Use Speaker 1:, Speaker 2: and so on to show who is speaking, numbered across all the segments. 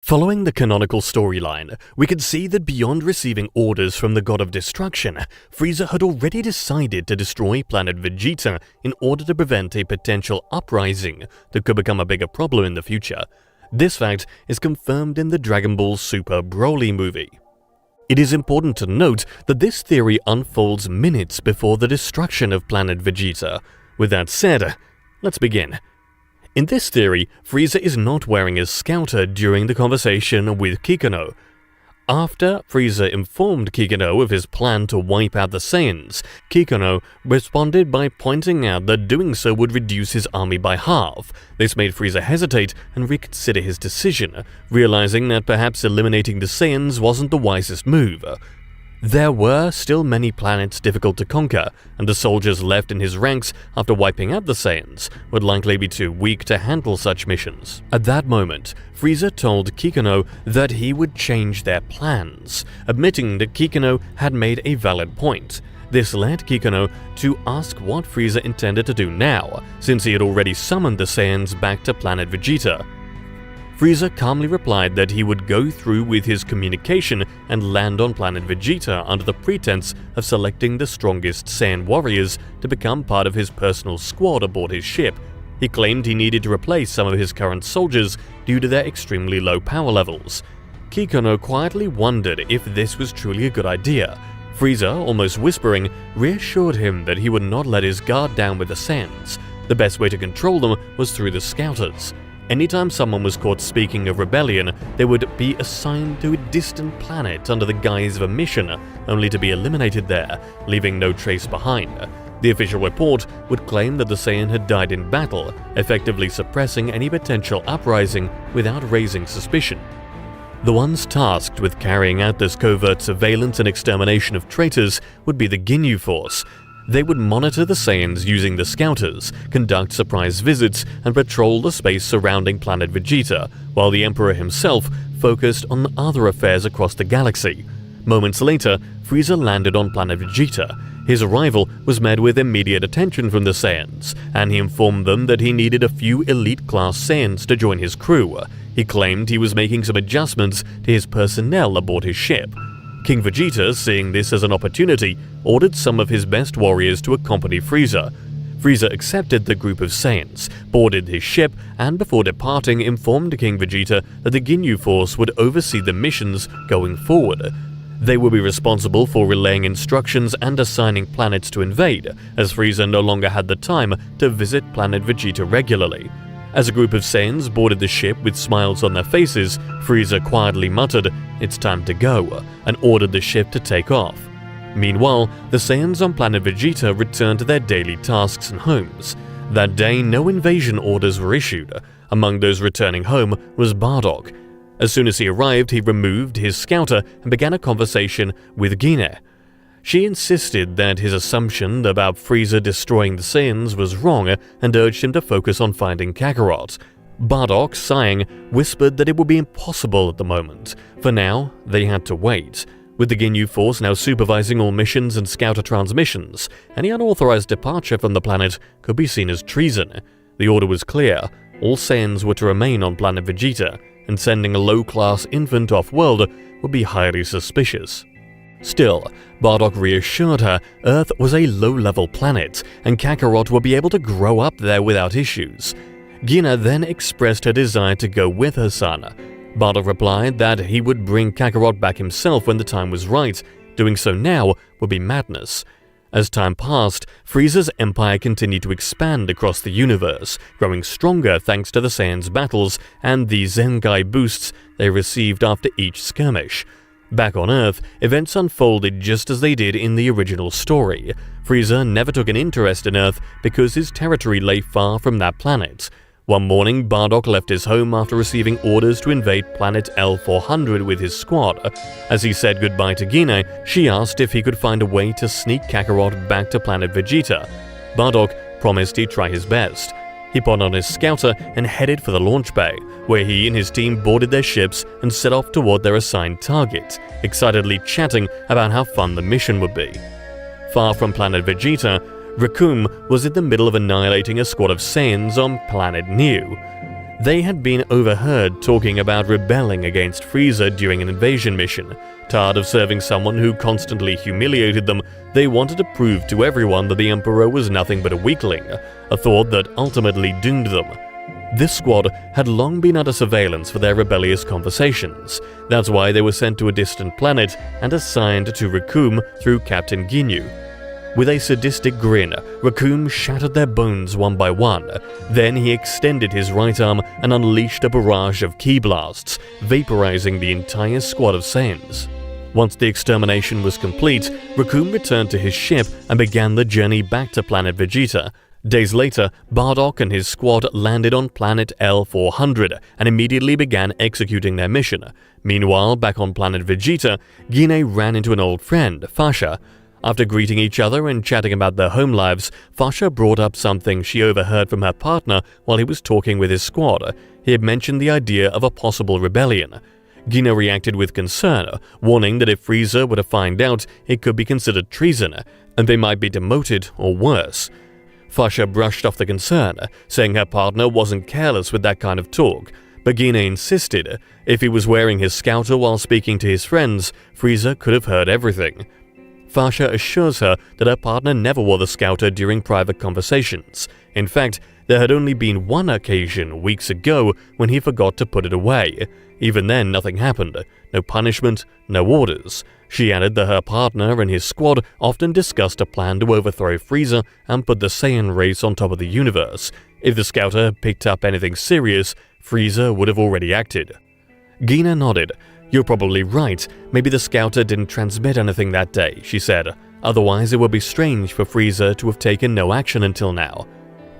Speaker 1: Following the canonical storyline, we can see that beyond receiving orders from the god of destruction, Frieza had already decided to destroy planet Vegeta in order to prevent a potential uprising that could become a bigger problem in the future. This fact is confirmed in the Dragon Ball Super Broly movie. It is important to note that this theory unfolds minutes before the destruction of planet Vegeta. With that said, let's begin. In this theory, Frieza is not wearing his scouter during the conversation with Kikuno. After Frieza informed Kikuno of his plan to wipe out the Saiyans, Kikuno responded by pointing out that doing so would reduce his army by half. This made Frieza hesitate and reconsider his decision, realizing that perhaps eliminating the Saiyans wasn't the wisest move. There were still many planets difficult to conquer, and the soldiers left in his ranks after wiping out the Saiyans would likely be too weak to handle such missions. At that moment, Frieza told Kikuno that he would change their plans, admitting that Kikuno had made a valid point. This led Kikuno to ask what Frieza intended to do now, since he had already summoned the Saiyans back to planet Vegeta. Frieza calmly replied that he would go through with his communication and land on planet Vegeta under the pretense of selecting the strongest Saiyan warriors to become part of his personal squad aboard his ship. He claimed he needed to replace some of his current soldiers due to their extremely low power levels. Kikuno quietly wondered if this was truly a good idea. Frieza, almost whispering, reassured him that he would not let his guard down with the Saiyans. The best way to control them was through the scouters. Anytime someone was caught speaking of rebellion, they would be assigned to a distant planet under the guise of a mission, only to be eliminated there, leaving no trace behind. The official report would claim that the Saiyan had died in battle, effectively suppressing any potential uprising without raising suspicion. The ones tasked with carrying out this covert surveillance and extermination of traitors would be the Ginyu Force. They would monitor the Saiyans using the scouters, conduct surprise visits, and patrol the space surrounding planet Vegeta, while the Emperor himself focused on other affairs across the galaxy. Moments later, Frieza landed on planet Vegeta. His arrival was met with immediate attention from the Saiyans, and he informed them that he needed a few elite-class Saiyans to join his crew. He claimed he was making some adjustments to his personnel aboard his ship. King Vegeta, seeing this as an opportunity, ordered some of his best warriors to accompany Frieza. Frieza accepted the group of Saiyans, boarded his ship, and before departing informed King Vegeta that the Ginyu Force would oversee the missions going forward. They would be responsible for relaying instructions and assigning planets to invade, as Frieza no longer had the time to visit planet Vegeta regularly. As a group of Saiyans boarded the ship with smiles on their faces, Frieza quietly muttered, "It's time to go," and ordered the ship to take off. Meanwhile, the Saiyans on planet Vegeta returned to their daily tasks and homes. That day, no invasion orders were issued. Among those returning home was Bardock. As soon as he arrived, he removed his scouter and began a conversation with Gine. She insisted that his assumption about Frieza destroying the Saiyans was wrong and urged him to focus on finding Kakarot. Bardock, sighing, whispered that it would be impossible at the moment. For now, they had to wait. With the Ginyu Force now supervising all missions and scouter transmissions, any unauthorized departure from the planet could be seen as treason. The order was clear: all Saiyans were to remain on planet Vegeta, and sending a low-class infant off-world would be highly suspicious. Still, Bardock reassured her Earth was a low-level planet, and Kakarot would be able to grow up there without issues. Gina then expressed her desire to go with her son. Bardock replied that he would bring Kakarot back himself when the time was right. Doing so now would be madness. As time passed, Frieza's empire continued to expand across the universe, growing stronger thanks to the Saiyans' battles and the Zenkai boosts they received after each skirmish. Back on Earth, events unfolded just as they did in the original story. Frieza never took an interest in Earth because his territory lay far from that planet. One morning, Bardock left his home after receiving orders to invade planet L400 with his squad. As he said goodbye to Gine, she asked if he could find a way to sneak Kakarot back to planet Vegeta. Bardock promised he'd try his best. He put on his scouter and headed for the launch bay, where he and his team boarded their ships and set off toward their assigned target, excitedly chatting about how fun the mission would be. Far from planet Vegeta, Raccoon was in the middle of annihilating a squad of Saiyans on planet New. They had been overheard talking about rebelling against Frieza during an invasion mission. Tired of serving someone who constantly humiliated them, they wanted to prove to everyone that the Emperor was nothing but a weakling, a thought that ultimately doomed them. This squad had long been under surveillance for their rebellious conversations. That's why they were sent to a distant planet and assigned to Recoome through Captain Ginyu. With a sadistic grin, Recoome shattered their bones one by one. Then he extended his right arm and unleashed a barrage of ki blasts, vaporizing the entire squad of Saiyans. Once the extermination was complete, Recoome returned to his ship and began the journey back to planet Vegeta. Days later, Bardock and his squad landed on planet L400 and immediately began executing their mission. Meanwhile, back on planet Vegeta, Gine ran into an old friend, Fasha. After greeting each other and chatting about their home lives, Fasha brought up something she overheard from her partner while he was talking with his squad. He had mentioned the idea of a possible rebellion. Gina reacted with concern, warning that if Frieza were to find out, it could be considered treason, and they might be demoted or worse. Fasha brushed off the concern, saying her partner wasn't careless with that kind of talk, but Gina insisted if he was wearing his scouter while speaking to his friends, Frieza could have heard everything. Fasha assures her that her partner never wore the scouter during private conversations. In fact, there had only been one occasion weeks ago when he forgot to put it away. Even then, nothing happened. No punishment, no orders. She added that her partner and his squad often discussed a plan to overthrow Frieza and put the Saiyan race on top of the universe. If the scouter had picked up anything serious, Frieza would have already acted. Gina nodded. "You're probably right. Maybe the scouter didn't transmit anything that day," she said. "Otherwise, it would be strange for Frieza to have taken no action until now."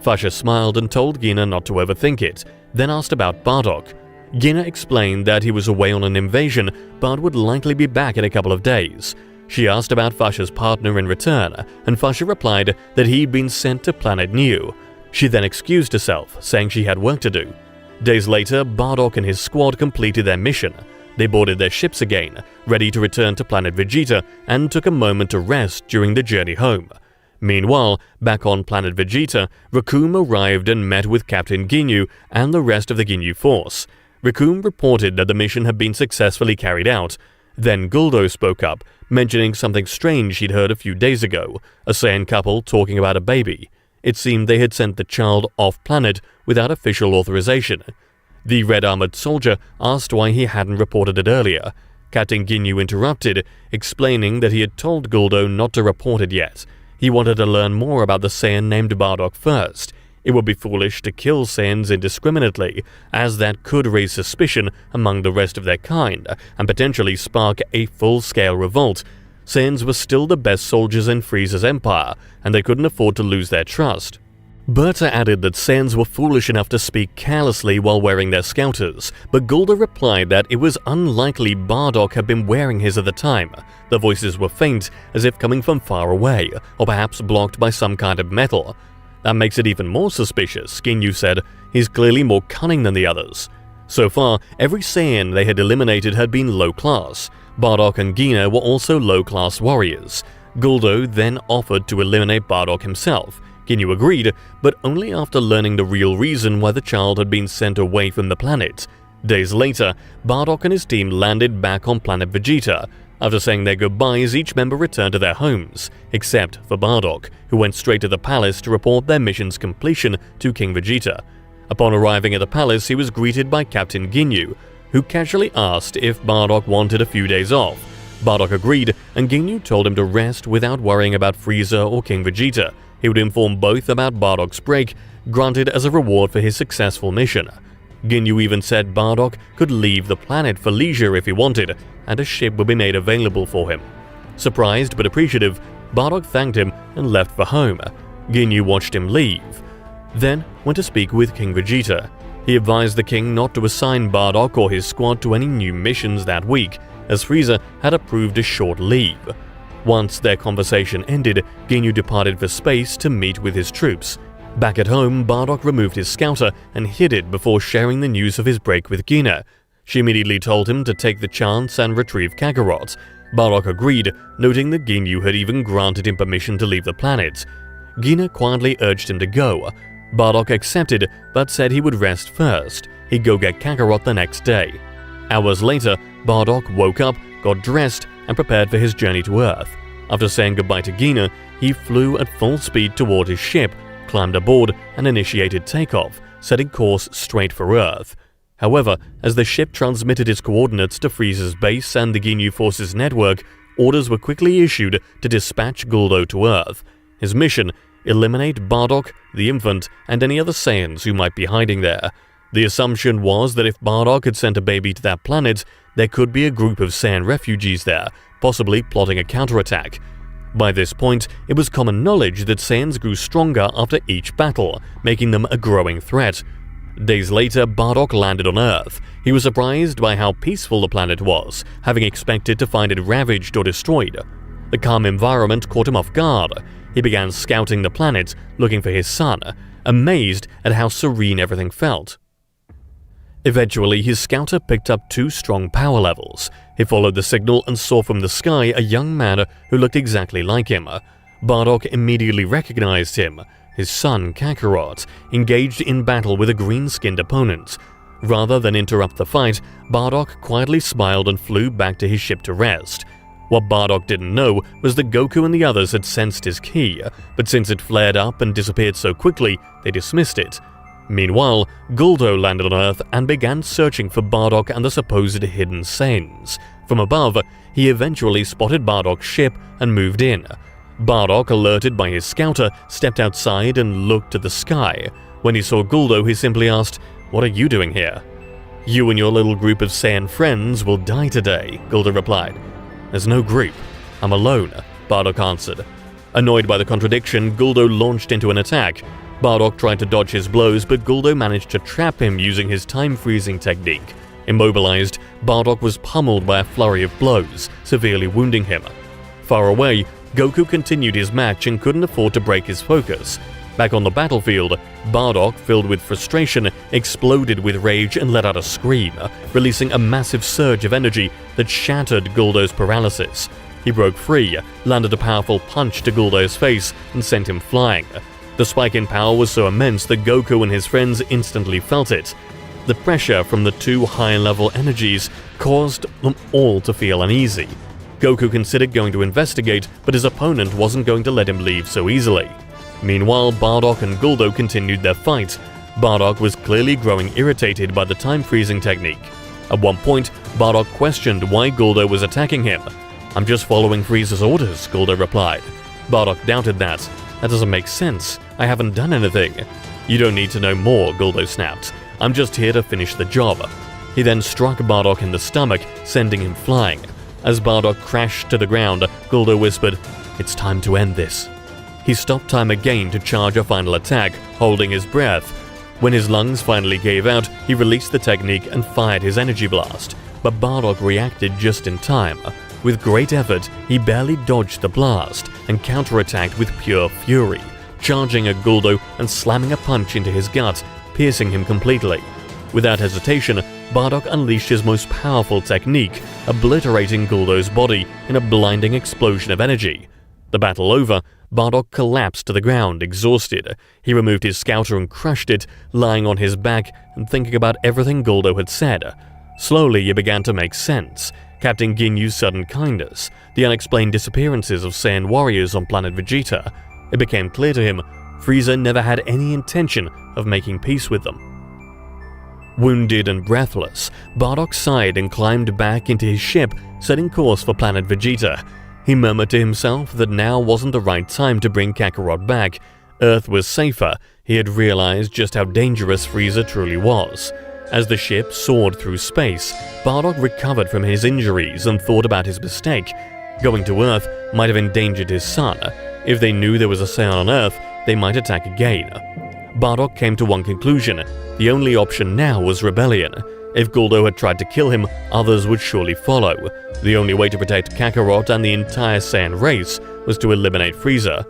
Speaker 1: Fasha smiled and told Gina not to overthink it, then asked about Bardock. Gina explained that he was away on an invasion, but would likely be back in a couple of days. She asked about Fasha's partner in return, and Fasha replied that he'd been sent to Planet New. She then excused herself, saying she had work to do. Days later, Bardock and his squad completed their mission. They boarded their ships again, ready to return to planet Vegeta, and took a moment to rest during the journey home. Meanwhile, back on planet Vegeta, Recoome arrived and met with Captain Ginyu and the rest of the Ginyu force. Recoome reported that the mission had been successfully carried out. Then Guldo spoke up, mentioning something strange he'd heard a few days ago, a Saiyan couple talking about a baby. It seemed they had sent the child off-planet without official authorization. The red-armored soldier asked why he hadn't reported it earlier. Captain Ginyu interrupted, explaining that he had told Guldo not to report it yet. He wanted to learn more about the Saiyan named Bardock first. It would be foolish to kill Saiyans indiscriminately, as that could raise suspicion among the rest of their kind and potentially spark a full-scale revolt. Saiyans were still the best soldiers in Frieza's empire, and they couldn't afford to lose their trust. Berta added that Saiyans were foolish enough to speak carelessly while wearing their scouters, but Gulda replied that it was unlikely Bardock had been wearing his at the time. The voices were faint, as if coming from far away, or perhaps blocked by some kind of metal. "That makes it even more suspicious," Ginyu said. "He's clearly more cunning than the others." So far, every Saiyan they had eliminated had been low class. Bardock and Gina were also low-class warriors. Guldo then offered to eliminate Bardock himself. Ginyu agreed, but only after learning the real reason why the child had been sent away from the planet. Days later, Bardock and his team landed back on planet Vegeta. After saying their goodbyes, each member returned to their homes, except for Bardock, who went straight to the palace to report their mission's completion to King Vegeta. Upon arriving at the palace, he was greeted by Captain Ginyu, who casually asked if Bardock wanted a few days off. Bardock agreed, and Ginyu told him to rest without worrying about Frieza or King Vegeta. He would inform both about Bardock's break, granted as a reward for his successful mission. Ginyu even said Bardock could leave the planet for leisure if he wanted, and a ship would be made available for him. Surprised but appreciative, Bardock thanked him and left for home. Ginyu watched him leave, then went to speak with King Vegeta. He advised the king not to assign Bardock or his squad to any new missions that week, as Frieza had approved a short leave. Once their conversation ended, Ginyu departed for space to meet with his troops. Back at home, Bardock removed his scouter and hid it before sharing the news of his break with Gina. She immediately told him to take the chance and retrieve Kakarot. Bardock agreed, noting that Ginyu had even granted him permission to leave the planet. Gina quietly urged him to go. Bardock accepted but said he would rest first. He'd go get Kakarot the next day. Hours later, Bardock woke up, got dressed, and prepared for his journey to Earth. After saying goodbye to Gina, he flew at full speed toward his ship, climbed aboard, and initiated takeoff, setting course straight for Earth. However, as the ship transmitted its coordinates to Frieza's base and the Ginyu Force's network, orders were quickly issued to dispatch Guldo to Earth. His mission: eliminate Bardock, the infant, and any other Saiyans who might be hiding there. The assumption was that if Bardock had sent a baby to that planet, there could be a group of Saiyan refugees there, possibly plotting a counterattack. By this point, it was common knowledge that Saiyans grew stronger after each battle, making them a growing threat. Days later, Bardock landed on Earth. He was surprised by how peaceful the planet was, having expected to find it ravaged or destroyed. The calm environment caught him off guard. He began scouting the planet, looking for his son, amazed at how serene everything felt. Eventually, his scouter picked up 2 strong power levels. He followed the signal and saw from the sky a young man who looked exactly like him. Bardock immediately recognized him. His son, Kakarot, engaged in battle with a green-skinned opponent. Rather than interrupt the fight, Bardock quietly smiled and flew back to his ship to rest. What Bardock didn't know was that Goku and the others had sensed his ki, but since it flared up and disappeared so quickly, they dismissed it. Meanwhile, Guldo landed on Earth and began searching for Bardock and the supposed hidden Saiyans. From above, he eventually spotted Bardock's ship and moved in. Bardock, alerted by his scouter, stepped outside and looked at the sky. When he saw Guldo, he simply asked, "What are you doing here?" "You and your little group of Saiyan friends will die today," Guldo replied. "There's no group. I'm alone," Bardock answered. Annoyed by the contradiction, Guldo launched into an attack. Bardock tried to dodge his blows, but Guldo managed to trap him using his time-freezing technique. Immobilized, Bardock was pummeled by a flurry of blows, severely wounding him. Far away, Goku continued his match and couldn't afford to break his focus. Back on the battlefield, Bardock, filled with frustration, exploded with rage and let out a scream, releasing a massive surge of energy that shattered Guldo's paralysis. He broke free, landed a powerful punch to Guldo's face, and sent him flying. The spike in power was so immense that Goku and his friends instantly felt it. The pressure from the 2 high-level energies caused them all to feel uneasy. Goku considered going to investigate, but his opponent wasn't going to let him leave so easily. Meanwhile, Bardock and Guldo continued their fight. Bardock was clearly growing irritated by the time-freezing technique. At one point, Bardock questioned why Guldo was attacking him. "I'm just following Frieza's orders," Guldo replied. Bardock doubted that. "That doesn't make sense. I haven't done anything." "You don't need to know more," Guldo snapped. "I'm just here to finish the job." He then struck Bardock in the stomach, sending him flying. As Bardock crashed to the ground, Guldo whispered, "It's time to end this." He stopped time again to charge a final attack, holding his breath. When his lungs finally gave out, he released the technique and fired his energy blast. But Bardock reacted just in time. With great effort, he barely dodged the blast and counterattacked with pure fury, charging at Guldo and slamming a punch into his gut, piercing him completely. Without hesitation, Bardock unleashed his most powerful technique, obliterating Guldo's body in a blinding explosion of energy. The battle over, Bardock collapsed to the ground, exhausted. He removed his scouter and crushed it, lying on his back and thinking about everything Guldo had said. Slowly, it began to make sense. Captain Ginyu's sudden kindness, the unexplained disappearances of Saiyan warriors on planet Vegeta. It became clear to him Frieza never had any intention of making peace with them. Wounded and breathless, Bardock sighed and climbed back into his ship, setting course for planet Vegeta. He murmured to himself that now wasn't the right time to bring Kakarot back. Earth was safer. He had realized just how dangerous Frieza truly was. As the ship soared through space, Bardock recovered from his injuries and thought about his mistake. Going to Earth might have endangered his son. If they knew there was a Saiyan on Earth, they might attack again. Bardock came to one conclusion: the only option now was rebellion. If Guldo had tried to kill him, others would surely follow. The only way to protect Kakarot and the entire Saiyan race was to eliminate Frieza.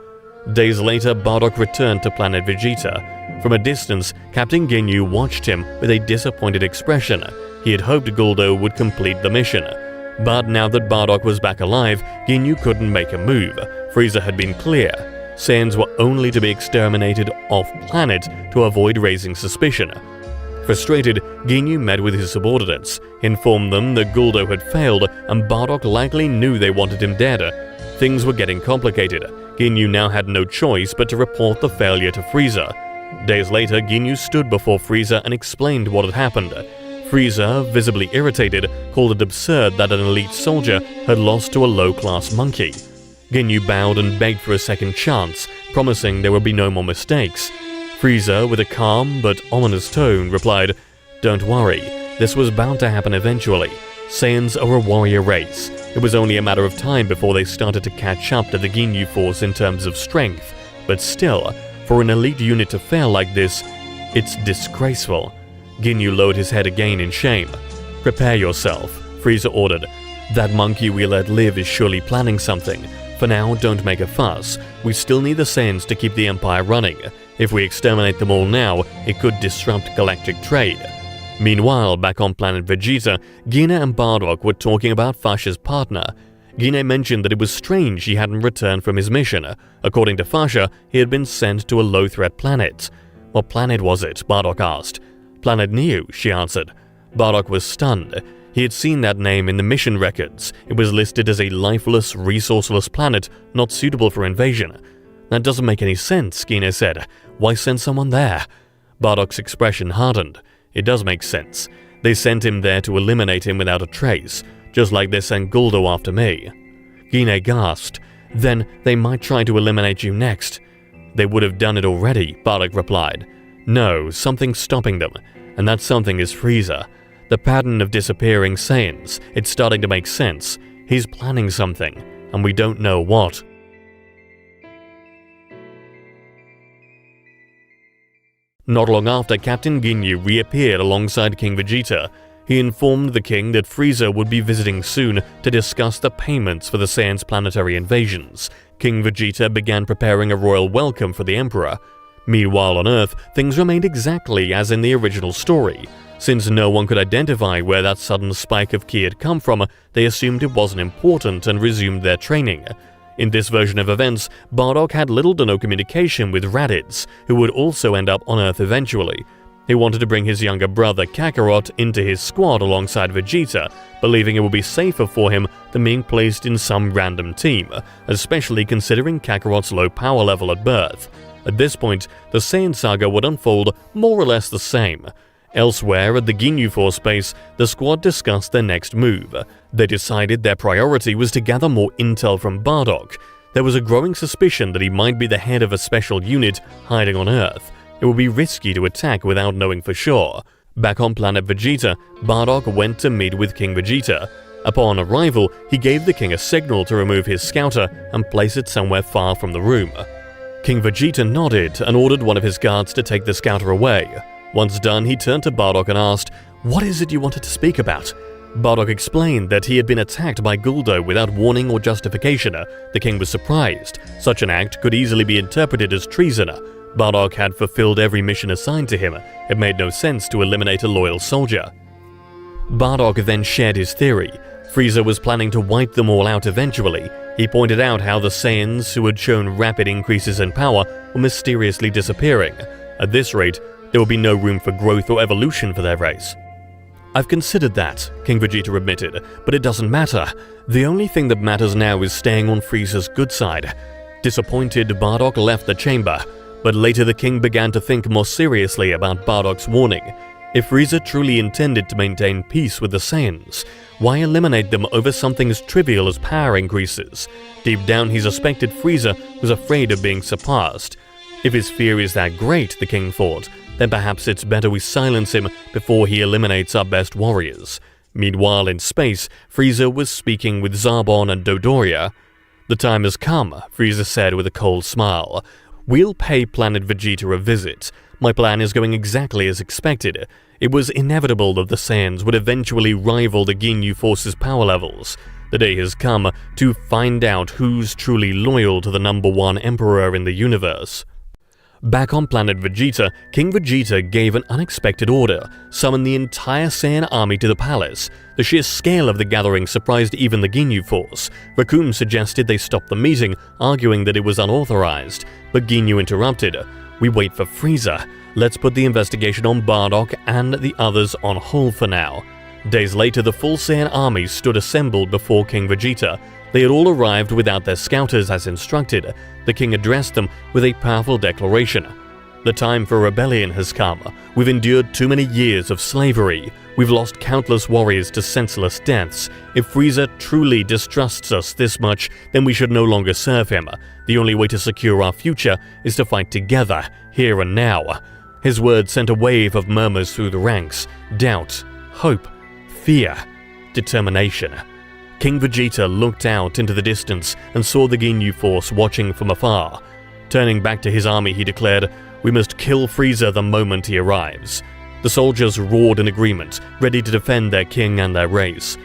Speaker 1: Days later, Bardock returned to planet Vegeta. From a distance, Captain Ginyu watched him with a disappointed expression. He had hoped Guldo would complete the mission. But now that Bardock was back alive, Ginyu couldn't make a move. Frieza had been clear. Saiyans were only to be exterminated off-planet to avoid raising suspicion. Frustrated, Ginyu met with his subordinates, informed them that Guldo had failed and Bardock likely knew they wanted him dead. Things were getting complicated. Ginyu now had no choice but to report the failure to Frieza. Days later, Ginyu stood before Frieza and explained what had happened. Frieza, visibly irritated, called it absurd that an elite soldier had lost to a low-class monkey. Ginyu bowed and begged for a second chance, promising there would be no more mistakes. Frieza, with a calm but ominous tone, replied, "Don't worry, this was bound to happen eventually. Saiyans are a warrior race. It was only a matter of time before they started to catch up to the Ginyu Force in terms of strength. But still, for an elite unit to fail like this, it's disgraceful." Ginyu lowered his head again in shame. "Prepare yourself," Frieza ordered. "That monkey we let live is surely planning something. For now, don't make a fuss. We still need the Saiyans to keep the Empire running. If we exterminate them all now, it could disrupt galactic trade." Meanwhile, back on planet Vegeta, Gine and Bardock were talking about Fasha's partner. Gine mentioned that it was strange he hadn't returned from his mission. According to Fasha, he had been sent to a low-threat planet. "What planet was it?" Bardock asked. "Planet Neo," she answered. Bardock was stunned. He had seen that name in the mission records. It was listed as a lifeless, resourceless planet not suitable for invasion. "That doesn't make any sense," Gine said. "Why send someone there?" Bardock's expression hardened. "It does make sense. They sent him there to eliminate him without a trace, just like they sent Guldo after me." Gine gasped. "Then they might try to eliminate you next." "They would have done it already," Bardock replied. "No, something's stopping them, and that something is Frieza. The pattern of disappearing Saiyans, it's starting to make sense. He's planning something, and we don't know what." Not long after, Captain Ginyu reappeared alongside King Vegeta. He informed the king that Frieza would be visiting soon to discuss the payments for the Saiyans' planetary invasions. King Vegeta began preparing a royal welcome for the Emperor. Meanwhile on Earth, things remained exactly as in the original story. Since no one could identify where that sudden spike of ki had come from, they assumed it wasn't important and resumed their training. In this version of events, Bardock had little to no communication with Raditz, who would also end up on Earth eventually. He wanted to bring his younger brother Kakarot into his squad alongside Vegeta, believing it would be safer for him than being placed in some random team, especially considering Kakarot's low power level at birth. At this point, the Saiyan saga would unfold more or less the same. Elsewhere at the Ginyu Force base, the squad discussed their next move. They decided their priority was to gather more intel from Bardock. There was a growing suspicion that he might be the head of a special unit hiding on Earth. It would be risky to attack without knowing for sure. Back on planet Vegeta, Bardock went to meet with King Vegeta. Upon arrival, he gave the king a signal to remove his scouter and place it somewhere far from the room. King Vegeta nodded and ordered one of his guards to take the scouter away. Once done, he turned to Bardock and asked, "What is it you wanted to speak about?" Bardock explained that he had been attacked by Guldo without warning or justification. The king was surprised. Such an act could easily be interpreted as treason. Bardock had fulfilled every mission assigned to him. It made no sense to eliminate a loyal soldier. Bardock then shared his theory. Frieza was planning to wipe them all out eventually. He pointed out how the Saiyans, who had shown rapid increases in power, were mysteriously disappearing. At this rate, there would be no room for growth or evolution for their race. "I've considered that," King Vegeta admitted, "but it doesn't matter. The only thing that matters now is staying on Frieza's good side." Disappointed, Bardock left the chamber, but later the king began to think more seriously about Bardock's warning. If Frieza truly intended to maintain peace with the Saiyans, why eliminate them over something as trivial as power increases? Deep down, he suspected Frieza was afraid of being surpassed. If his fear is that great, the king thought, then perhaps it's better we silence him before he eliminates our best warriors. Meanwhile, in space, Frieza was speaking with Zarbon and Dodoria. "The time has come," Frieza said with a cold smile. "We'll pay planet Vegeta a visit. My plan is going exactly as expected. It was inevitable that the Saiyans would eventually rival the Ginyu Force's power levels. The day has come to find out who's truly loyal to the #1 emperor in the universe." Back on planet Vegeta, King Vegeta gave an unexpected order: summon the entire Saiyan army to the palace. The sheer scale of the gathering surprised even the Ginyu Force. Recoome suggested they stop the meeting, arguing that it was unauthorized, but Ginyu interrupted. "We wait for Frieza. Let's put the investigation on Bardock and the others on hold for now." Days later, the full Saiyan army stood assembled before King Vegeta. They had all arrived without their scouters as instructed. The king addressed them with a powerful declaration. "The time for rebellion has come. We've endured too many years of slavery. We've lost countless warriors to senseless deaths. If Frieza truly distrusts us this much, then we should no longer serve him. The only way to secure our future is to fight together, here and now." His words sent a wave of murmurs through the ranks: doubt, hope, fear, determination. King Vegeta looked out into the distance and saw the Ginyu Force watching from afar. Turning back to his army, he declared, "We must kill Frieza the moment he arrives." The soldiers roared in agreement, ready to defend their king and their race.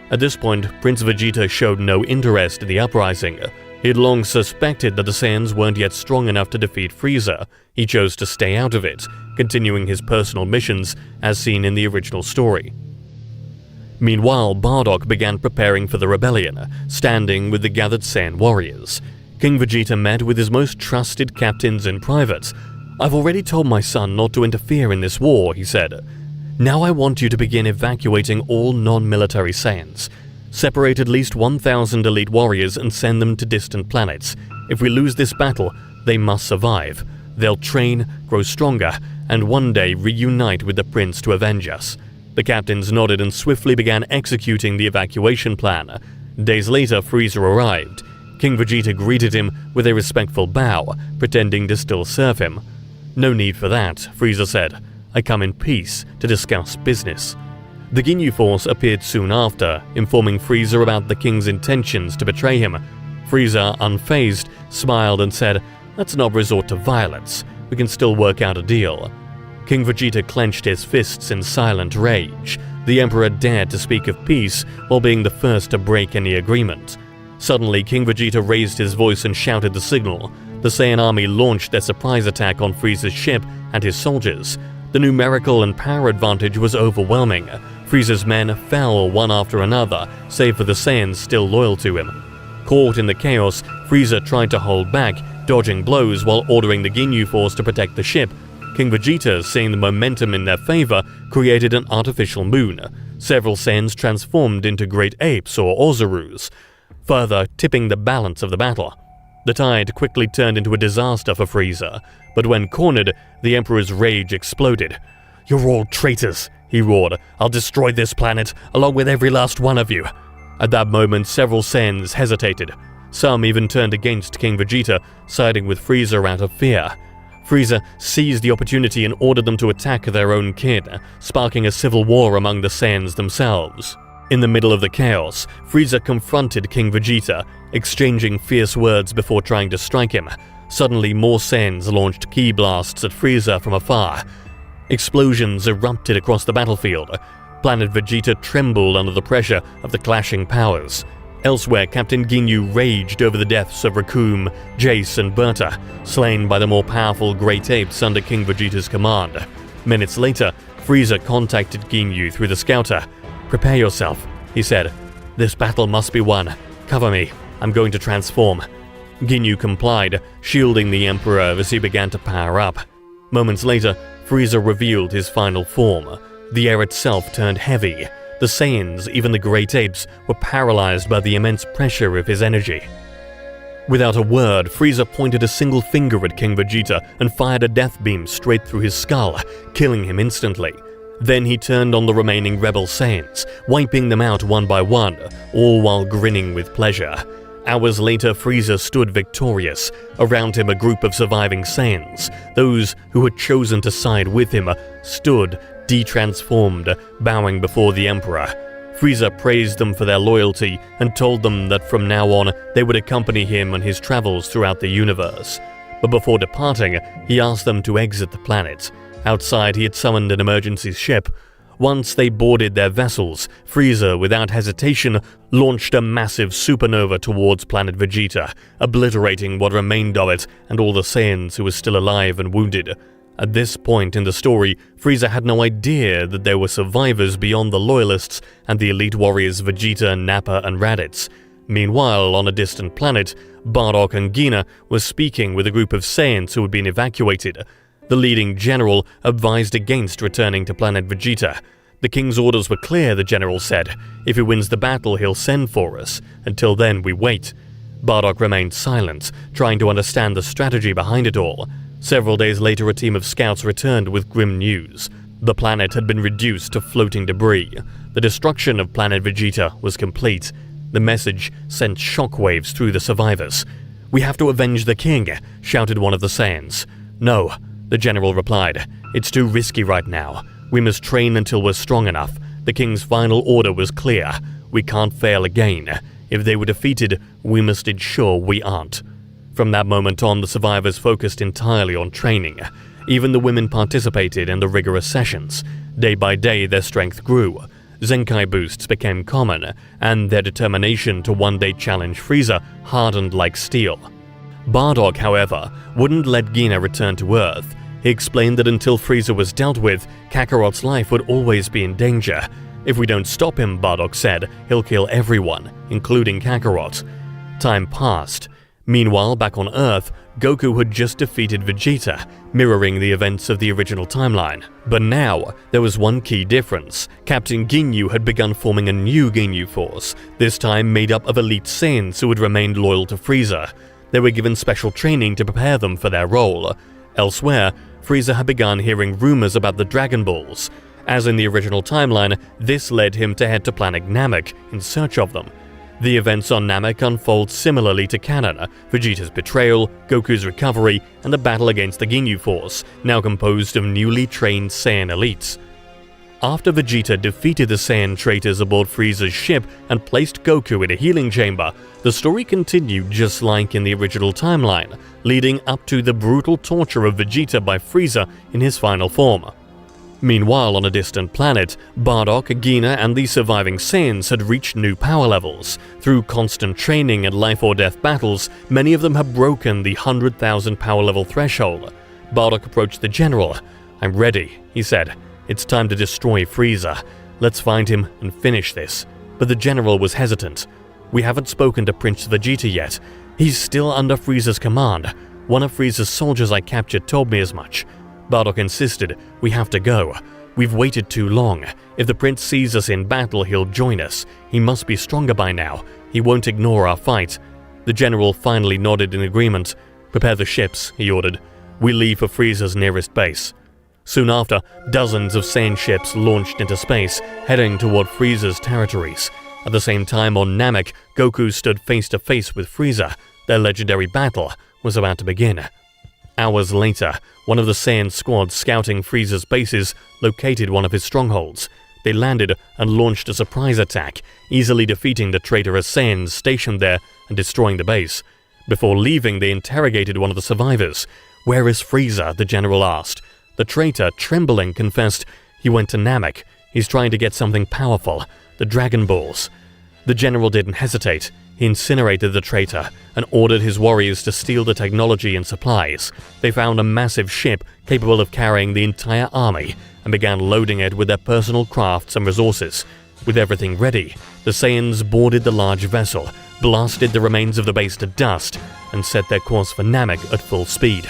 Speaker 1: At this point, Prince Vegeta showed no interest in the uprising. He had long suspected that the Saiyans weren't yet strong enough to defeat Frieza. He chose to stay out of it, continuing his personal missions as seen in the original story. Meanwhile, Bardock began preparing for the rebellion, standing with the gathered Saiyan warriors. King Vegeta met with his most trusted captains in private. "I've already told my son not to interfere in this war," he said. "Now I want you to begin evacuating all non-military Saiyans. Separate at least 1,000 elite warriors and send them to distant planets. If we lose this battle, they must survive. They'll train, grow stronger, and one day reunite with the prince to avenge us." The captains nodded and swiftly began executing the evacuation plan. Days later, Frieza arrived. King Vegeta greeted him with a respectful bow, pretending to still serve him. "No need for that," Frieza said. "I come in peace to discuss business." The Ginyu Force appeared soon after, informing Frieza about the king's intentions to betray him. Frieza, unfazed, smiled and said, "Let's not resort to violence. We can still work out a deal." King Vegeta clenched his fists in silent rage. The Emperor dared to speak of peace while being the first to break any agreement. Suddenly, King Vegeta raised his voice and shouted the signal. The Saiyan army launched their surprise attack on Frieza's ship and his soldiers. The numerical and power advantage was overwhelming. Frieza's men fell one after another, save for the Saiyans still loyal to him. Caught in the chaos, Frieza tried to hold back, dodging blows while ordering the Ginyu Force to protect the ship. King Vegeta, seeing the momentum in their favor, created an artificial moon. Several Saiyans transformed into great apes or Ozurus, further tipping the balance of the battle. The tide quickly turned into a disaster for Frieza, but when cornered, the Emperor's rage exploded. "You're all traitors," he roared. "I'll destroy this planet, along with every last one of you." At that moment, several Saiyans hesitated. Some even turned against King Vegeta, siding with Frieza out of fear. Frieza seized the opportunity and ordered them to attack their own kin, sparking a civil war among the Saiyans themselves. In the middle of the chaos, Frieza confronted King Vegeta, exchanging fierce words before trying to strike him. Suddenly, more Saiyans launched ki blasts at Frieza from afar. Explosions erupted across the battlefield. Planet Vegeta trembled under the pressure of the clashing powers. Elsewhere, Captain Ginyu raged over the deaths of Recoome, Jace, and Berta, slain by the more powerful Great Apes under King Vegeta's command. Minutes later, Frieza contacted Ginyu through the scouter. "Prepare yourself," he said. "This battle must be won. Cover me. I'm going to transform." Ginyu complied, shielding the Emperor as he began to power up. Moments later, Frieza revealed his final form. The air itself turned heavy. The Saiyans, even the Great Apes, were paralyzed by the immense pressure of his energy. Without a word, Frieza pointed a single finger at King Vegeta and fired a death beam straight through his skull, killing him instantly. Then he turned on the remaining rebel Saiyans, wiping them out one by one, all while grinning with pleasure. Hours later, Frieza stood victorious. Around him, a group of surviving Saiyans, those who had chosen to side with him, stood, de-transformed, bowing before the Emperor. Frieza praised them for their loyalty and told them that from now on they would accompany him on his travels throughout the universe. But before departing, he asked them to exit the planet. Outside, he had summoned an emergency ship. Once they boarded their vessels, Frieza, without hesitation, launched a massive supernova towards planet Vegeta, obliterating what remained of it and all the Saiyans who were still alive and wounded. At this point in the story, Frieza had no idea that there were survivors beyond the Loyalists and the elite warriors Vegeta, Nappa, and Raditz. Meanwhile, on a distant planet, Bardock and Gina were speaking with a group of Saiyans who had been evacuated. The leading general advised against returning to planet Vegeta. The king's orders were clear, the general said. If he wins the battle, he'll send for us. Until then, we wait. Bardock remained silent, trying to understand the strategy behind it all. Several days later, a team of scouts returned with grim news. The planet had been reduced to floating debris. The destruction of planet Vegeta was complete. The message sent shockwaves through the survivors. "We have to avenge the king," shouted one of the Saiyans. "No," the general replied. "It's too risky right now. We must train until we're strong enough. The king's final order was clear. We can't fail again. If they were defeated, we must ensure we aren't." From that moment on, the survivors focused entirely on training. Even the women participated in the rigorous sessions. Day by day, their strength grew. Zenkai boosts became common, and their determination to one day challenge Frieza hardened like steel. Bardock, however, wouldn't let Gina return to Earth. He explained that until Frieza was dealt with, Kakarot's life would always be in danger. "If we don't stop him," Bardock said, "he'll kill everyone, including Kakarot." Time passed. Meanwhile, back on Earth, Goku had just defeated Vegeta, mirroring the events of the original timeline. But now, there was one key difference. Captain Ginyu had begun forming a new Ginyu force, this time made up of elite Saiyans who had remained loyal to Frieza. They were given special training to prepare them for their role. Elsewhere, Frieza had begun hearing rumors about the Dragon Balls. As in the original timeline, this led him to head to planet Namek in search of them. The events on Namek unfold similarly to canon: Vegeta's betrayal, Goku's recovery, and the battle against the Ginyu Force, now composed of newly trained Saiyan elites. After Vegeta defeated the Saiyan traitors aboard Frieza's ship and placed Goku in a healing chamber, the story continued just like in the original timeline, leading up to the brutal torture of Vegeta by Frieza in his final form. Meanwhile, on a distant planet, Bardock, Gina, and the surviving Saiyans had reached new power levels. Through constant training and life-or-death battles, many of them had broken the 100,000 power level threshold. Bardock approached the general. "I'm ready," he said. "It's time to destroy Frieza. Let's find him and finish this." But the general was hesitant. "We haven't spoken to Prince Vegeta yet. He's still under Frieza's command. One of Frieza's soldiers I captured told me as much." Bardock insisted. "We have to go. We've waited too long. If the prince sees us in battle, he'll join us. He must be stronger by now. He won't ignore our fight." The general finally nodded in agreement. "Prepare the ships," he ordered. "We leave for Frieza's nearest base." Soon after, dozens of Saiyan ships launched into space, heading toward Frieza's territories. At the same time on Namek, Goku stood face to face with Frieza. Their legendary battle was about to begin. Hours later, one of the Saiyan squads scouting Frieza's bases located one of his strongholds. They landed and launched a surprise attack, easily defeating the traitorous Saiyans stationed there and destroying the base. Before leaving, they interrogated one of the survivors. "Where is Frieza?" the general asked. The traitor, trembling, confessed, "He went to Namek. He's trying to get something powerful, the Dragon Balls." The general didn't hesitate. He incinerated the traitor and ordered his warriors to steal the technology and supplies. They found a massive ship capable of carrying the entire army and began loading it with their personal crafts and resources. With everything ready, the Saiyans boarded the large vessel, blasted the remains of the base to dust, and set their course for Namek at full speed.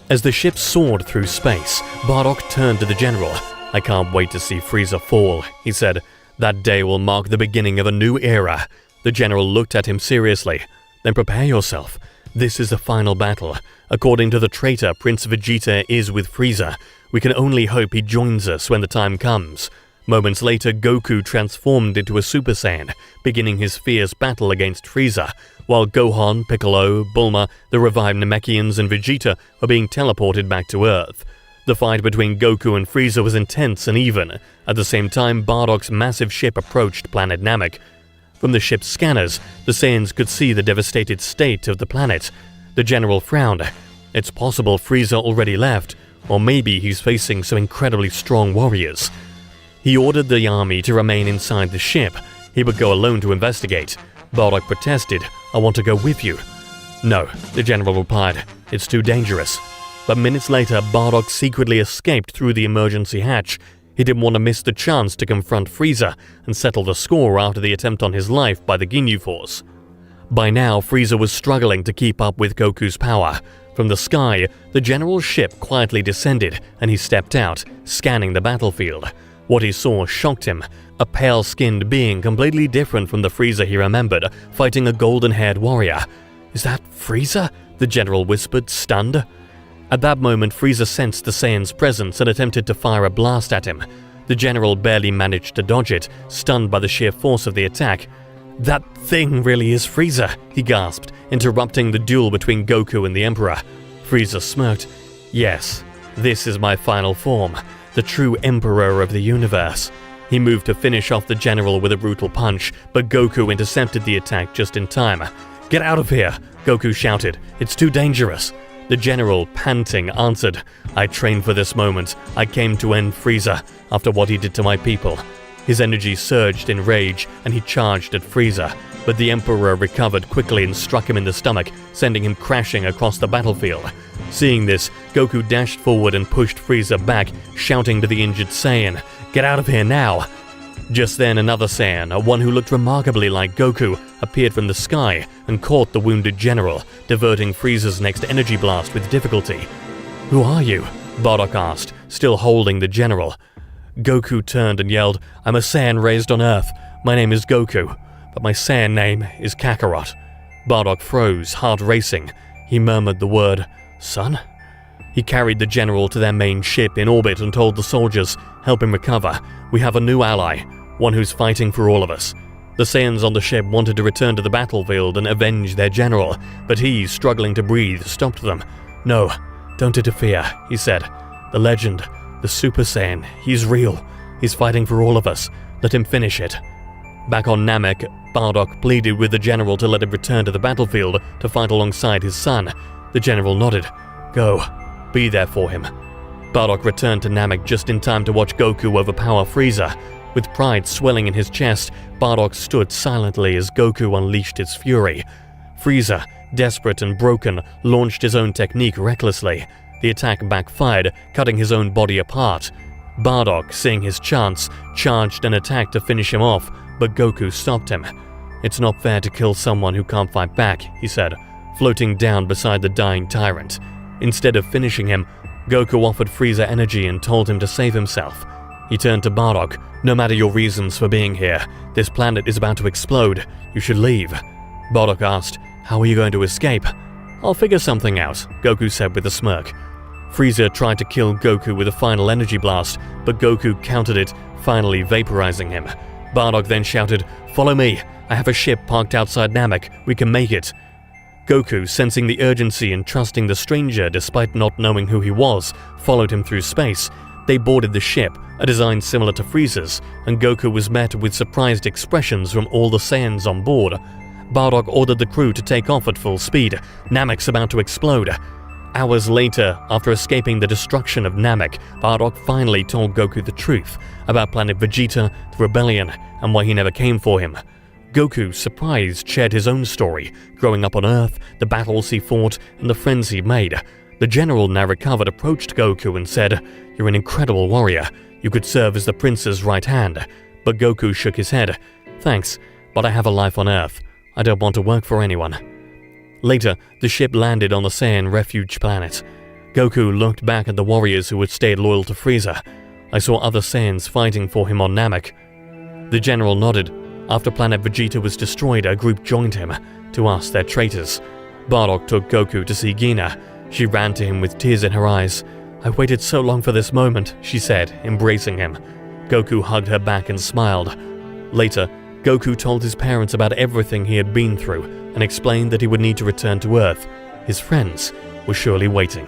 Speaker 1: As the ship soared through space, Bardock turned to the general. "I can't wait to see Frieza fall," he said. "That day will mark the beginning of a new era." The general looked at him seriously. "Then prepare yourself. This is the final battle. According to the traitor, Prince Vegeta is with Frieza. We can only hope he joins us when the time comes." Moments later, Goku transformed into a Super Saiyan, beginning his fierce battle against Frieza, while Gohan, Piccolo, Bulma, the revived Namekians, and Vegeta were being teleported back to Earth. The fight between Goku and Frieza was intense and even. At the same time, Bardock's massive ship approached planet Namek. From the ship's scanners, the Saiyans could see the devastated state of the planet. The general frowned. It's possible Frieza already left, or maybe he's facing some incredibly strong warriors. He ordered the army to remain inside the ship. He would go alone to investigate. Bardock protested, "I want to go with you." "No," the general replied, "it's too dangerous." But minutes later, Bardock secretly escaped through the emergency hatch. He didn't want to miss the chance to confront Frieza and settle the score after the attempt on his life by the Ginyu Force. By now, Frieza was struggling to keep up with Goku's power. From the sky, the general's ship quietly descended and he stepped out, scanning the battlefield. What he saw shocked him. A pale-skinned being completely different from the Frieza he remembered, fighting a golden-haired warrior. "Is that Frieza?" the general whispered, stunned. At that moment, Frieza sensed the Saiyan's presence and attempted to fire a blast at him. The general barely managed to dodge it, stunned by the sheer force of the attack. "That thing really is Frieza," he gasped, interrupting the duel between Goku and the Emperor. Frieza smirked. "Yes, this is my final form, the true Emperor of the universe." He moved to finish off the general with a brutal punch, but Goku intercepted the attack just in time. "Get out of here!" Goku shouted. "It's too dangerous." The general, panting, answered, "I trained for this moment. I came to end Frieza after what he did to my people." His energy surged in rage, and he charged at Frieza, but the Emperor recovered quickly and struck him in the stomach, sending him crashing across the battlefield. Seeing this, Goku dashed forward and pushed Frieza back, shouting to the injured Saiyan, "Get out of here now!" Just then, another Saiyan, one who looked remarkably like Goku, appeared from the sky and caught the wounded general, diverting Frieza's next energy blast with difficulty. "Who are you?" Bardock asked, still holding the general. Goku turned and yelled, "I'm a Saiyan raised on Earth. My name is Goku, but my Saiyan name is Kakarot." Bardock froze, heart racing. He murmured the word, "Son?" He carried the general to their main ship in orbit and told the soldiers, "Help him recover. We have a new ally, one who's fighting for all of us." The Saiyans on the ship wanted to return to the battlefield and avenge their general, but he, struggling to breathe, stopped them. "No, don't interfere," he said. "The legend, the Super Saiyan, he's real. He's fighting for all of us. Let him finish it." Back on Namek, Bardock pleaded with the general to let him return to the battlefield to fight alongside his son. The general nodded. "Go. Be there for him." Bardock returned to Namek just in time to watch Goku overpower Frieza. With pride swelling in his chest, Bardock stood silently as Goku unleashed his fury. Frieza, desperate and broken, launched his own technique recklessly. The attack backfired, cutting his own body apart. Bardock, seeing his chance, charged and attacked to finish him off, but Goku stopped him. "It's not fair to kill someone who can't fight back," he said, floating down beside the dying tyrant. Instead of finishing him, Goku offered Frieza energy and told him to save himself. He turned to Bardock. "No matter your reasons for being here, this planet is about to explode. You should leave." Bardock asked, "How are you going to escape?" "I'll figure something out," Goku said with a smirk. Frieza tried to kill Goku with a final energy blast, but Goku countered it, finally vaporizing him. Bardock then shouted, "Follow me. I have a ship parked outside Namek. We can make it." Goku, sensing the urgency and trusting the stranger despite not knowing who he was, followed him through space. They boarded the ship, a design similar to Frieza's, and Goku was met with surprised expressions from all the Saiyans on board. Bardock ordered the crew to take off at full speed. Namek's about to explode. Hours later, after escaping the destruction of Namek, Bardock finally told Goku the truth about Planet Vegeta, the rebellion, and why he never came for him. Goku, surprised, shared his own story, growing up on Earth, the battles he fought, and the friends he made. The general, now recovered, approached Goku and said, "You're an incredible warrior. You could serve as the prince's right hand." But Goku shook his head. "Thanks, but I have a life on Earth. I don't want to work for anyone." Later, the ship landed on the Saiyan refuge planet. Goku looked back at the warriors who had stayed loyal to Frieza. "I saw other Saiyans fighting for him on Namek." The general nodded. After Planet Vegeta was destroyed, a group joined him. To us, they're traitors. Bardock took Goku to see Gina. She ran to him with tears in her eyes. "I waited so long for this moment," she said, embracing him. Goku hugged her back and smiled. Later, Goku told his parents about everything he had been through and explained that he would need to return to Earth. His friends were surely waiting.